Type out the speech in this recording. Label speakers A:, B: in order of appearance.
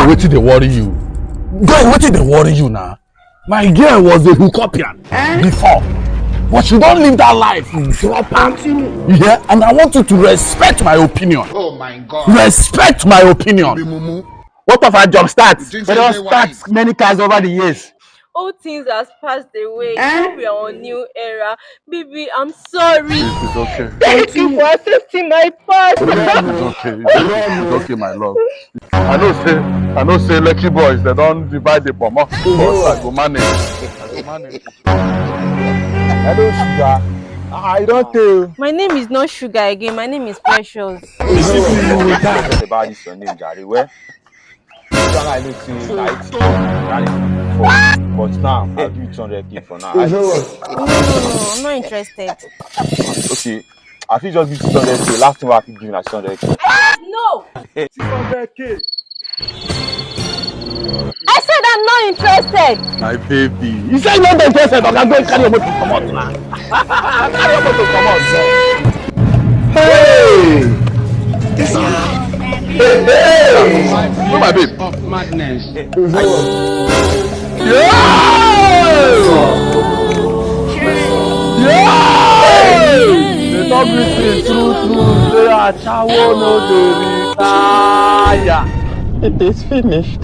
A: Girl, wetin dey worry you? Girl, wetin dey worry you now? My girl was a hookupian before, but she don't live that life. Drop her. Yeah, and I want you to respect my opinion.
B: Oh my God.
A: Respect my opinion.
C: What of our job starts? We don't start many times over the years.
D: Old things has passed away. Now we are on new era. Baby, I'm sorry.
A: It's okay.
D: Thank you for accepting my past.
A: It's okay. It's okay, my love. I know say lucky boys, they don't divide the bomb. But I go manage.
C: Hello, Sugar. I don't tell.
D: My name is not Sugar again. My name is Precious.
C: About this your name, Jare. Well, I don't see but now I'll give you 200k for now.
D: No, I'm not interested.
C: Okay, I feel just give you 200k. Last time I could give you 200k.
D: No!
C: 600k.
D: I said I'm not interested.
A: My baby.
C: You said you're not interested, but I'm going to carry your motor to come out now. Carry your motor to come out.
A: Hey! Hey! My babe.
B: Of madness.
A: Yeah! Yeah!
C: They talk with me true. They are ashawo no dey retire. It is finished.